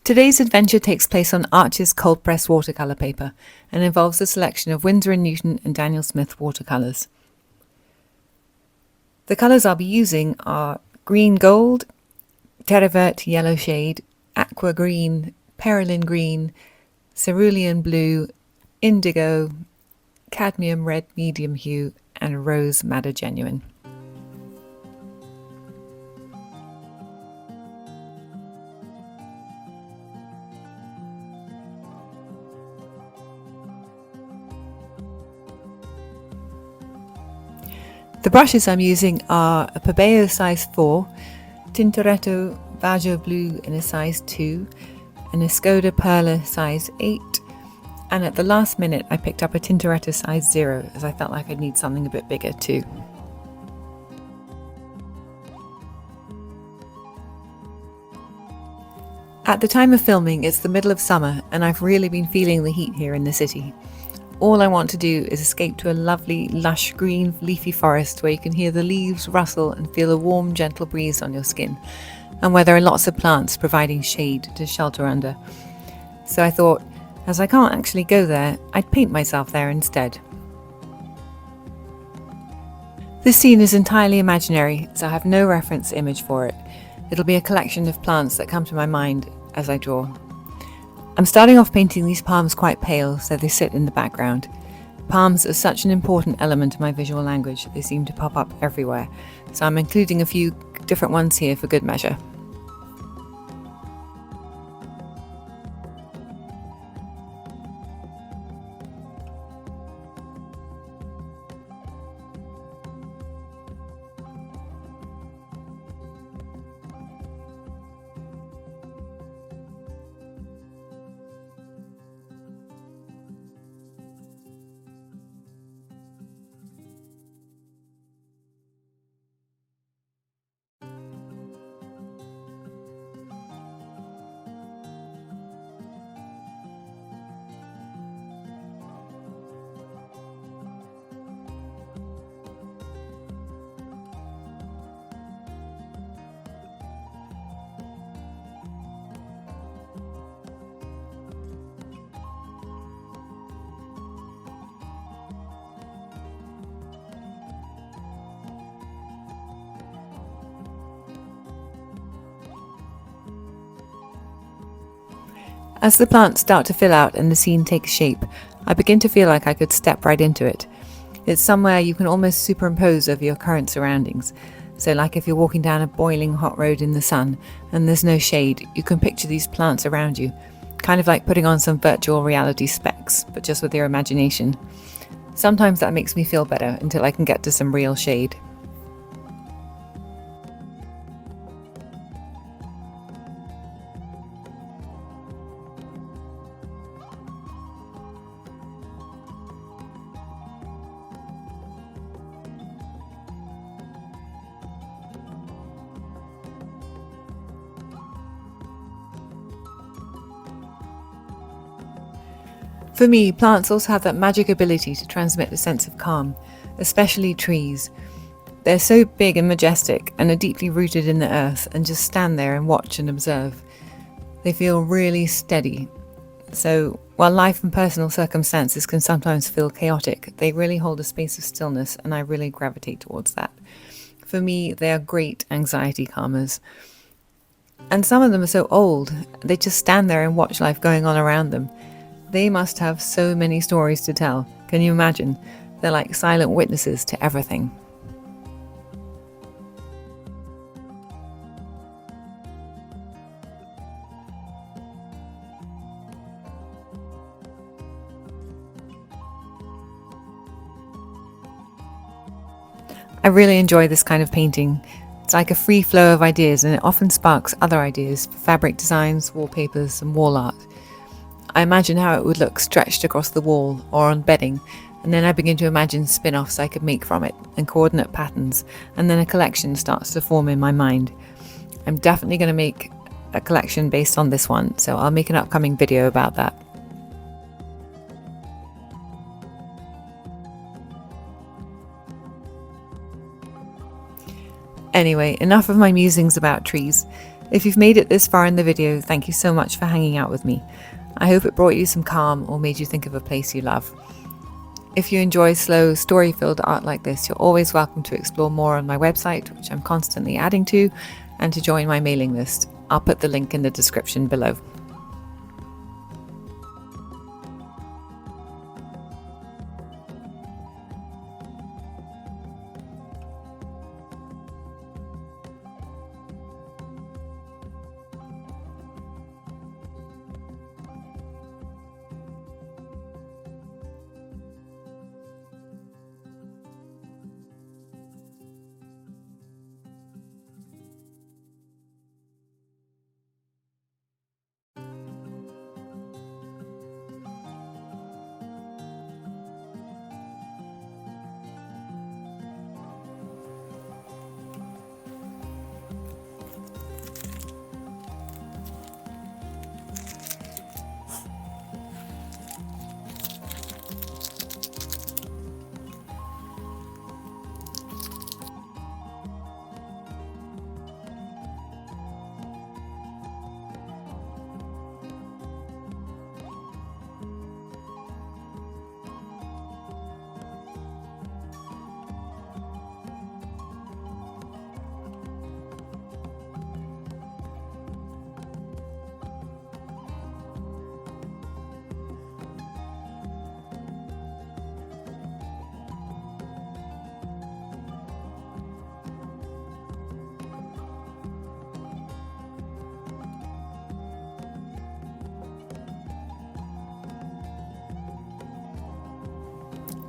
Today's adventure takes place on Arch's cold press watercolour paper and involves a selection of Windsor & Newton and Daniel Smith watercolours. The colours I'll be using are green gold, terre verte yellow shade, aqua green, perylene green, cerulean blue, indigo, cadmium red medium hue, and rose madder genuine. The brushes I'm using are a Pabeo size 4, Tintoretto Baggio Blue in a size 2, an Escoda Perla size 8, and at the last minute I picked up a Tintoretto size 0 as I felt like I'd need something a bit bigger too. At the time of filming, it's the middle of summer and I've really been feeling the heat here in the city. All I want to do is escape to a lovely, lush, green, leafy forest where you can hear the leaves rustle and feel a warm, gentle breeze on your skin, and where there are lots of plants providing shade to shelter under. So I thought, as I can't actually go there, I'd paint myself there instead. This scene is entirely imaginary, so I have no reference image for it. It'll be a collection of plants that come to my mind as I draw. I'm starting off painting these palms quite pale, so they sit in the background. Palms are such an important element of my visual language, they seem to pop up everywhere, so I'm including a few different ones here for good measure. As the plants start to fill out and the scene takes shape, I begin to feel like I could step right into it. It's somewhere you can almost superimpose over your current surroundings. So like if you're walking down a boiling hot road in the sun and there's no shade, you can picture these plants around you, kind of like putting on some virtual reality specs, but just with your imagination. Sometimes that makes me feel better until I can get to some real shade. For me, plants also have that magic ability to transmit a sense of calm, especially trees. They're so big and majestic and are deeply rooted in the earth and just stand there and watch and observe. They feel really steady. So while life and personal circumstances can sometimes feel chaotic, they really hold a space of stillness and I really gravitate towards that. For me, they are great anxiety calmers. And some of them are so old, they just stand there and watch life going on around them. They must have so many stories to tell. Can you imagine? They're like silent witnesses to everything. I really enjoy this kind of painting. It's like a free flow of ideas and it often sparks other ideas for fabric designs, wallpapers and wall art. I imagine how it would look stretched across the wall or on bedding, and then I begin to imagine spin-offs I could make from it and coordinate patterns, and then a collection starts to form in my mind. I'm definitely going to make a collection based on this one, so I'll make an upcoming video about that. Anyway, enough of my musings about trees. If you've made it this far in the video, thank you so much for hanging out with me. I hope it brought you some calm or made you think of a place you love. If you enjoy slow, story-filled art like this, you're always welcome to explore more on my website, which I'm constantly adding to, and to join my mailing list. I'll put the link in the description below.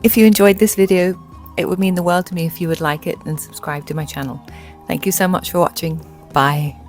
If you enjoyed this video, it would mean the world to me if you would like it and subscribe to my channel. Thank you so much for watching. Bye.